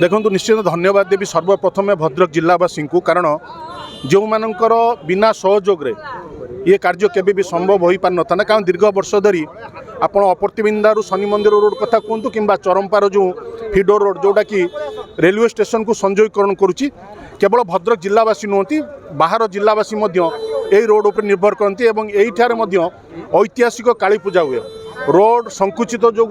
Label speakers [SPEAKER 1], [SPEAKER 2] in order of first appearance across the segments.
[SPEAKER 1] देखो निश्चित धन्यवाद देवी सर्वप्रथमे भद्रक जिलावासी को कारण जो मानकर बिना सहयोग ये कार्य केबे भी संभव हो पार ना कारण दीर्घ वर्ष धरी आप अपर्तिबिंदारू शनि मंदिर रोड कथा कहतु कि चरमपार जो फिडोर रोड जोटा कि रेलवे स्टेशन को संयोगीकरण करुच्ची केवल भद्रक जिलावासी नुहति बाहर जिलावासी यही रोड पर निर्भर करती ऐतिहासिक काली पूजा हुए रोड संकुचित जो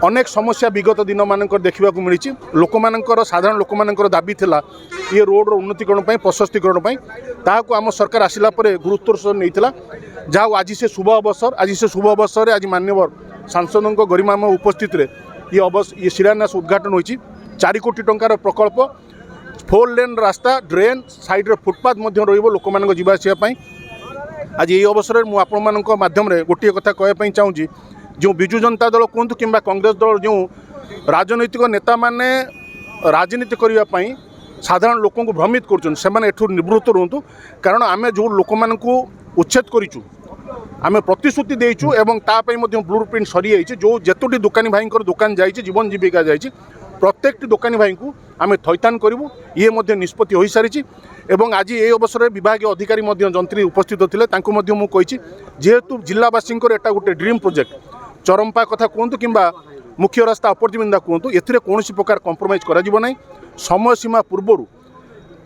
[SPEAKER 1] अनेक समस्या विगत दिन मानक देखा मिली लोक मानकर साधारण लोक मानकर दाबी थिला ये रोड उन्नतिकरण प्रशस्तीकरण ताकू आम सरकार आसिला परे गुरुत्वर सह नहीं जहाँ आज से शुभ अवसर आज मान्यवर सांसदों गरिमामय उपस्थित ये शिलान्यास उद्घाटन होती 4 कोटी टंकार प्रकल्प 4 लेन रास्ता ड्रेन साइड फुटपाथ लोक मान जावाई आज ये अवसर में आपण माध्यम गोटे कथा कहवाई चाहूँगी जो विजु जनता दल कहतु कि कांग्रेस दल जो राजनैतिक नेता माने राजनीति करने साधारण लोक को भ्रमित कर निवृत्त रुहतु कारण आम जो लोक मान उच्छेद करूँ आम प्रतिश्रुति देचु एवं तापाई ब्लू प्रिंट सरी जाइए जो जेतोटी दुकानी भाई दुकान जाइए जीवन जीविका जाइए प्रत्येक दुकानी भाई को आम थैथान करूँ ये निष्पत्ति हो सारी एवं आज ये अवसर में विभाग अधिकारी जंत्री उपस्थित थे जेहेतु जिलावासी एटा गोटे ड्रीम प्रोजेक्ट चरमपा कथा कहतु कि मुख्य रास्ता अपर्तिबिंदा कहतु ए कौन प्रकार कंप्रोमाइज करा समय सीमा पूर्वर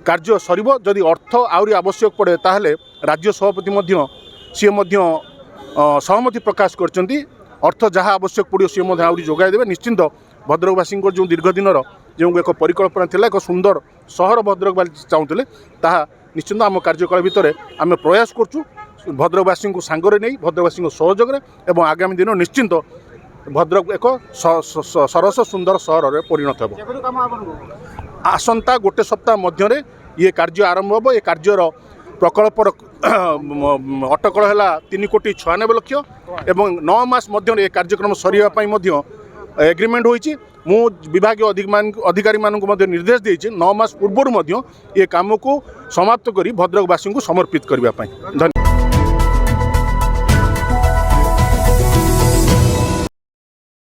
[SPEAKER 1] कार्य सरिबो जदि अर्थ आउरी आवश्यक पड़े ताहले राज्य सभापति सी सहमति प्रकाश करचंती अर्थ जहाँ आवश्यक पड़ो सी आउरी जोगाई देवे निश्चिंत भद्रकवासी जो दीर्घ दिन जो एक परिकल्पना थिला एक सुंदर सहर भद्रकवासी चाहूले ताहा निश्चिंत आम कार्यकाल भितर आम प्रयास करचु भद्रकवासी को सांगरे नहीं भद्रकवासी सहयोग एवं आगामी दिन निश्चिंत भद्रक एक सरस सुंदर सहर में परिणत हो आसंता गोटे सप्ताह मध्य ये कार्य आरंभ हो ये कार्यर प्रकल्पर अटकल है 3 कोटी 96 लक्ष एवं 9 मास मध्य कार्यक्रम सरीवा एग्रीमेंट होइछि मु विभाग अधिकारी मानक निर्देश देइछि 9 मास पूर्व ये काम को समाप्त करी भद्रकवासी को समर्पित करने। धन्यवाद।